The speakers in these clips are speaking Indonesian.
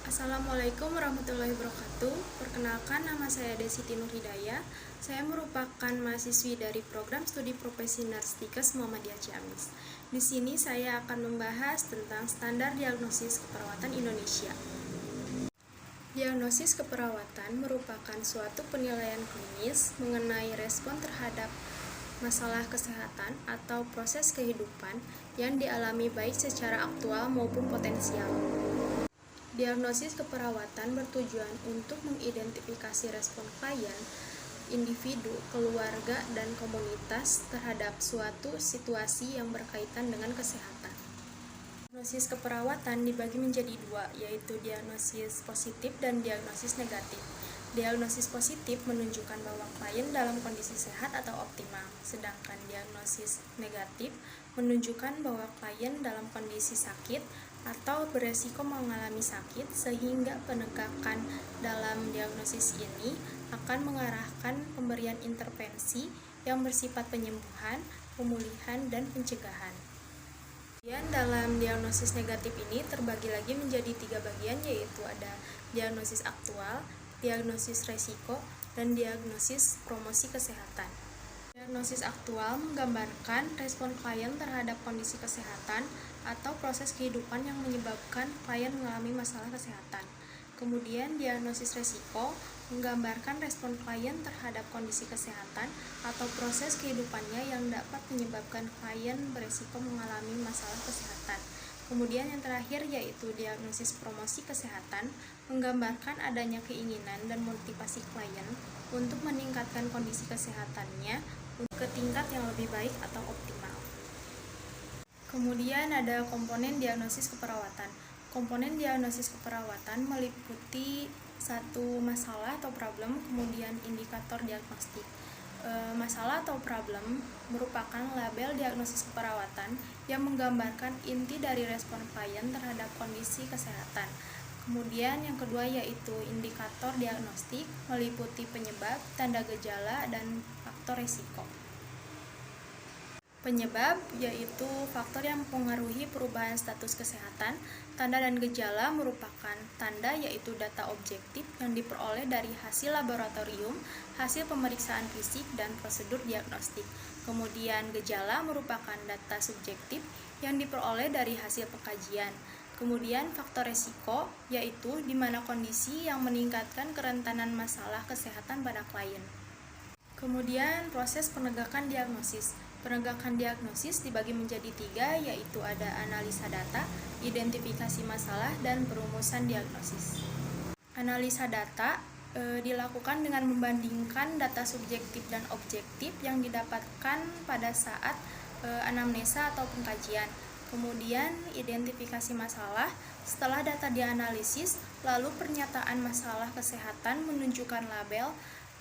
Assalamualaikum warahmatullahi wabarakatuh. Perkenalkan, nama saya Desiti Nurhidayah. Saya merupakan mahasiswi dari program studi profesi Narstikes Muhammadiyah Ciamis. Di sini saya akan membahas tentang standar diagnosis keperawatan Indonesia. Diagnosis keperawatan merupakan suatu penilaian klinis mengenai respon terhadap masalah kesehatan atau proses kehidupan yang dialami baik secara aktual maupun potensial. Diagnosis keperawatan bertujuan untuk mengidentifikasi respon klien, individu, keluarga, dan komunitas terhadap suatu situasi yang berkaitan dengan kesehatan. Diagnosis keperawatan dibagi menjadi dua, yaitu diagnosis positif dan diagnosis negatif. Diagnosis positif menunjukkan bahwa klien dalam kondisi sehat atau optimal, sedangkan diagnosis negatif menunjukkan bahwa klien dalam kondisi sakit atau beresiko mengalami sakit, sehingga penegakan dalam diagnosis ini akan mengarahkan pemberian intervensi yang bersifat penyembuhan, pemulihan, dan pencegahan. Kemudian dalam diagnosis negatif ini terbagi lagi menjadi 3 bagian, yaitu ada diagnosis aktual, diagnosis resiko, dan diagnosis promosi kesehatan. Diagnosis aktual menggambarkan respon klien terhadap kondisi kesehatan atau proses kehidupan yang menyebabkan klien mengalami masalah kesehatan. Kemudian diagnosis resiko menggambarkan respon klien terhadap kondisi kesehatan atau proses kehidupannya yang dapat menyebabkan klien beresiko mengalami masalah kesehatan. Kemudian yang terakhir yaitu diagnosis promosi kesehatan menggambarkan adanya keinginan dan motivasi klien untuk meningkatkan kondisi kesehatannya ke tingkat yang lebih baik atau optimal. Kemudian ada komponen diagnosis keperawatan. Komponen diagnosis keperawatan meliputi satu masalah atau problem, kemudian indikator diagnostik. Masalah atau problem merupakan label diagnosis keperawatan yang menggambarkan inti dari respon klien terhadap kondisi kesehatan. Kemudian yang kedua yaitu indikator diagnostik, meliputi penyebab, tanda gejala, dan faktor resiko. Penyebab yaitu faktor yang mempengaruhi perubahan status kesehatan. Tanda dan gejala merupakan tanda yaitu data objektif yang diperoleh dari hasil laboratorium, hasil pemeriksaan fisik, dan prosedur diagnostik. Kemudian gejala merupakan data subjektif yang diperoleh dari hasil pengkajian. Kemudian faktor resiko yaitu di mana kondisi yang meningkatkan kerentanan masalah kesehatan pada klien. Kemudian proses penegakan diagnosis. Penegakan diagnosis dibagi menjadi 3, yaitu ada analisa data, identifikasi masalah, dan perumusan diagnosis. Analisa data dilakukan dengan membandingkan data subjektif dan objektif yang didapatkan pada saat anamnesa atau pengkajian. Kemudian identifikasi masalah, setelah data dianalisis, lalu pernyataan masalah kesehatan menunjukkan label,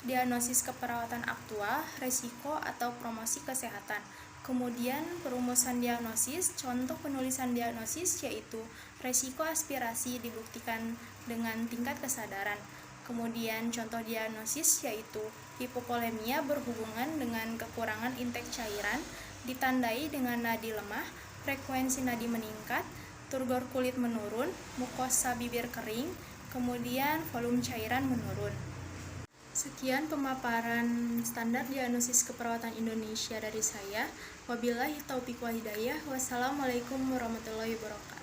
diagnosis keperawatan aktual, resiko, atau promosi kesehatan. Kemudian perumusan diagnosis, contoh penulisan diagnosis yaitu resiko aspirasi dibuktikan dengan tingkat kesadaran. Kemudian contoh diagnosis yaitu hipovolemia berhubungan dengan kekurangan intake cairan, ditandai dengan nadi lemah, frekuensi nadi meningkat, turgor kulit menurun, mukosa bibir kering, kemudian volume cairan menurun. Sekian pemaparan standar diagnosis keperawatan Indonesia dari saya. Wabillahi taufiq wal hidayah. Wassalamualaikum warahmatullahi wabarakatuh.